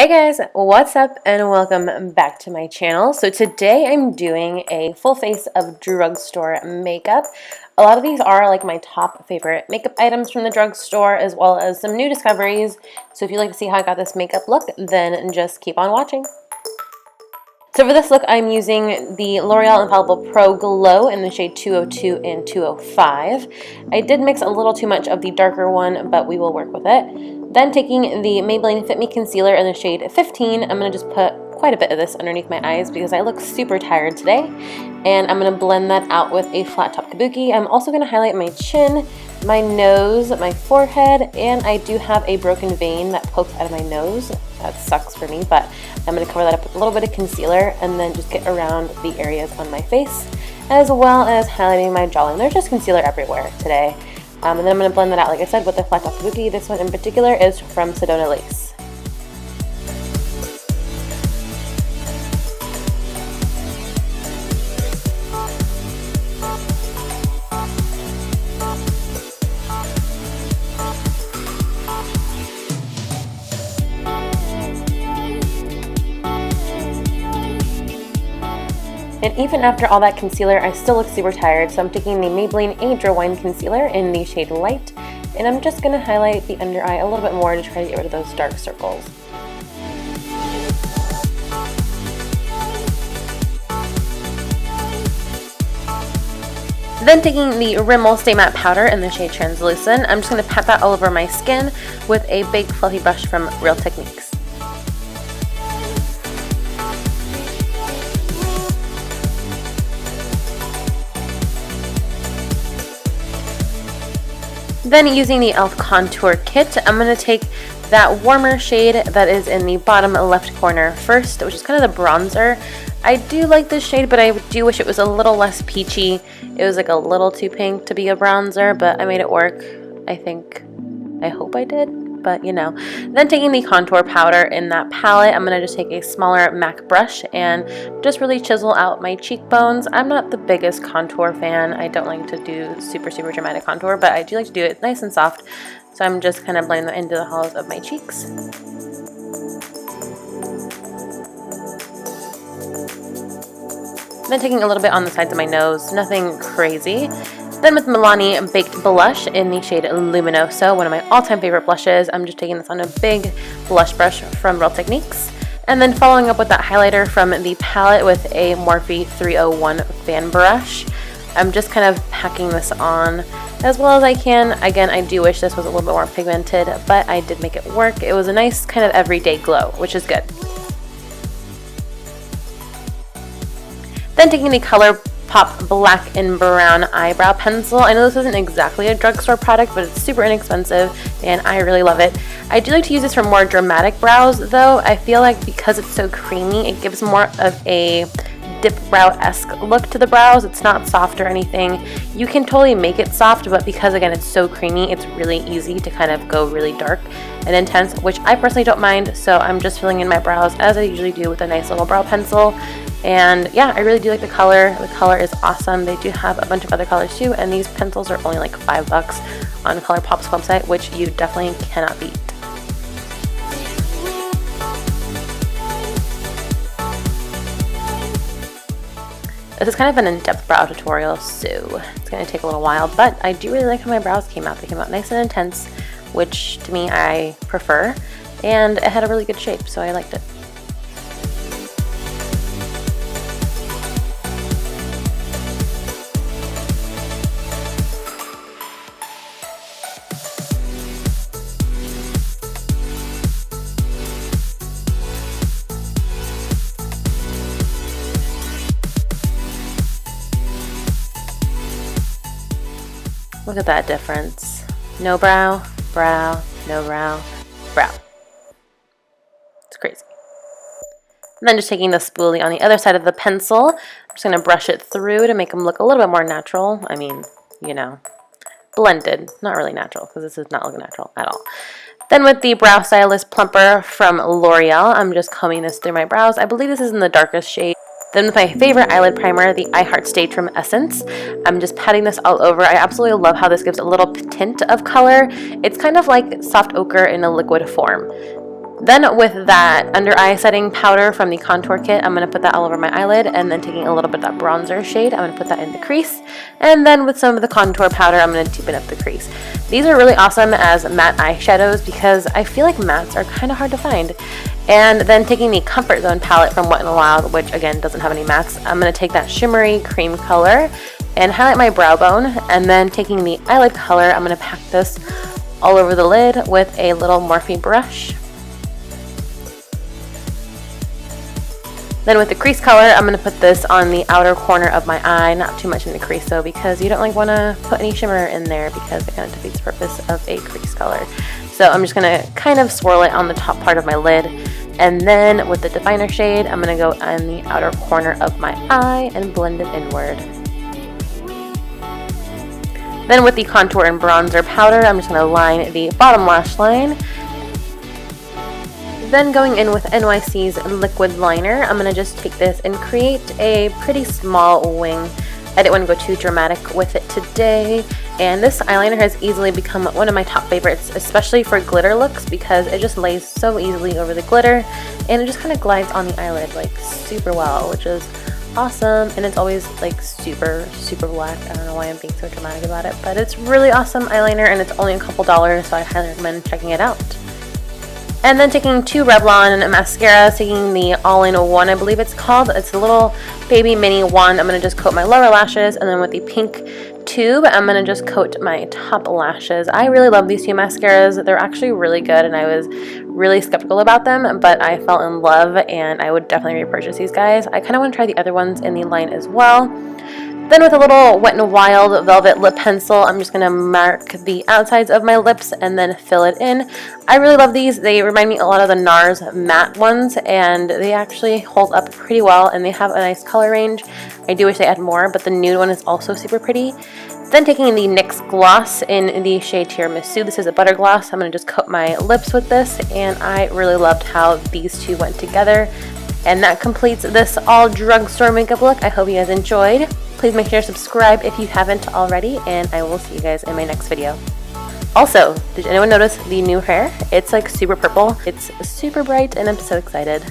Hey guys, what's up and welcome back to my channel. So today I'm doing a full face of drugstore makeup. A lot of these are like my top favorite makeup items from the drugstore, as well as some new discoveries. So if you'd like to see how I got this makeup look, then just keep on watching. So for this look, I'm using the L'Oreal Infallible Pro Glow in the shade 202 and 205. I did mix a little too much of the darker one, but we will work with it. Then taking the Maybelline Fit Me Concealer in the shade 15, I'm going to just put quite a bit of this underneath my eyes because I look super tired today. And I'm going to blend that out with a flat top kabuki. I'm also going to highlight my chin, my nose, my forehead, and I do have a broken vein that pokes out of my nose. That sucks for me, but I'm going to cover that up with a little bit of concealer and then just get around the areas on my face, as well as highlighting my jawline. There's just concealer everywhere today. And then I'm going to blend that out, like I said, with the flat top kabuki. This one in particular is from Sedona Lace. And even after all that concealer, I still look super tired, so I'm taking the Maybelline Age Wine Concealer in the shade Light, and I'm just going to highlight the under eye a little bit more to try to get rid of those dark circles. Then taking the Rimmel Stay Matte Powder in the shade Translucent, I'm just going to pat that all over my skin with a big fluffy brush from Real Techniques. Then using the e.l.f. Contour Kit, I'm going to take that warmer shade that is in the bottom left corner first, which is kind of the bronzer. I do like this shade, but I do wish it was a little less peachy. It was like a little too pink to be a bronzer, but I made it work. I hope I did, but you know. Then taking the contour powder in that palette, I'm going to just take a smaller MAC brush and just really chisel out my cheekbones. I'm not the biggest contour fan. I don't like to do super dramatic contour, but I do like to do it nice and soft. So I'm just kind of blending that into the hollows of my cheeks. Then taking a little bit on the sides of my nose, nothing crazy. Then with Milani Baked Blush in the shade Luminoso, one of my all-time favorite blushes, I'm just taking this on a big blush brush from Real Techniques. And then following up with that highlighter from the palette with a Morphe 301 fan brush. I'm just kind of packing this on as well as I can. Again, I do wish this was a little bit more pigmented, but I did make it work. It was a nice kind of everyday glow, which is good. Then taking the ColourPop Black and Brown Eyebrow Pencil. I know this isn't exactly a drugstore product, but it's super inexpensive and I really love it. I do like to use this for more dramatic brows though. I feel like because it's so creamy, it gives more of a dip brow-esque look to the brows. It's not soft or anything. You can totally make it soft, but because again it's so creamy, it's really easy to kind of go really dark and intense, which I personally don't mind. So I'm just filling in my brows as I usually do with a nice little brow pencil. And yeah, I really do like the color. The color is awesome. They do have a bunch of other colors too, and these pencils are only like $5 on ColourPop's website, which you definitely cannot beat. This is kind of an in-depth brow tutorial, so it's going to take a little while, but I do really like how my brows came out. They came out nice and intense, which to me I prefer, and it had a really good shape, so I liked it. Look at that difference. No brow, brow, no brow, brow. It's crazy. And then just taking the spoolie on the other side of the pencil, I'm just going to brush it through to make them look a little bit more natural. I mean, you know, blended. Not really natural, because this does not look natural at all. Then with the Brow Stylist Plumper from L'Oreal, I'm just combing this through my brows. I believe this is in the darkest shade. Then with my favorite eyelid primer, the I Heart Stage from Essence, I'm just patting this all over. I absolutely love how this gives a little tint of color. It's kind of like soft ochre in a liquid form. Then with that under eye setting powder from the contour kit, I'm going to put that all over my eyelid, and then taking a little bit of that bronzer shade, I'm going to put that in the crease. And then with some of the contour powder, I'm going to deepen up the crease. These are really awesome as matte eyeshadows because I feel like mattes are kind of hard to find. And then taking the Comfort Zone palette from Wet n Wild, which again doesn't have any mattes, I'm going to take that shimmery cream color and highlight my brow bone. And then taking the eyelid color, I'm going to pack this all over the lid with a little Morphe brush. Then with the crease color, I'm going to put this on the outer corner of my eye, not too much in the crease though, because you don't like want to put any shimmer in there because it kind of defeats the purpose of a crease color. So I'm just going to kind of swirl it on the top part of my lid. And then with the definer shade, I'm going to go on the outer corner of my eye and blend it inward. Then with the contour and bronzer powder, I'm just going to line the bottom lash line. Then going in with NYC's liquid liner, I'm going to just take this and create a pretty small wing. I didn't want to go too dramatic with it today. And this eyeliner has easily become one of my top favorites, especially for glitter looks, because it just lays so easily over the glitter and it just kind of glides on the eyelid like super well, which is awesome. And it's always like super black. I don't know why I'm being so dramatic about it, but it's really awesome eyeliner and it's only a couple dollars, so I highly recommend checking it out. And then taking two Revlon mascaras, taking the all-in-one, I believe it's called. It's a little baby mini wand. I'm going to just coat my lower lashes, and then with the pink tube, I'm going to just coat my top lashes. I really love these two mascaras. They're actually really good, and I was really skeptical about them, but I fell in love, and I would definitely repurchase these guys. I kind of want to try the other ones in the line as well. Then with a little Wet n Wild Velvet lip pencil, I'm just going to mark the outsides of my lips and then fill it in. I really love these. They remind me a lot of the NARS matte ones, and they actually hold up pretty well, and they have a nice color range. I do wish they had more, but the nude one is also super pretty. Then taking the NYX gloss in the shade Tiramisu, this is a butter gloss. I'm going to just coat my lips with this, and I really loved how these two went together. And that completes this all drugstore makeup look. I hope you guys enjoyed. Please make sure to subscribe if you haven't already, and I will see you guys in my next video. Also, did anyone notice the new hair? It's like super purple. It's super bright, and I'm so excited.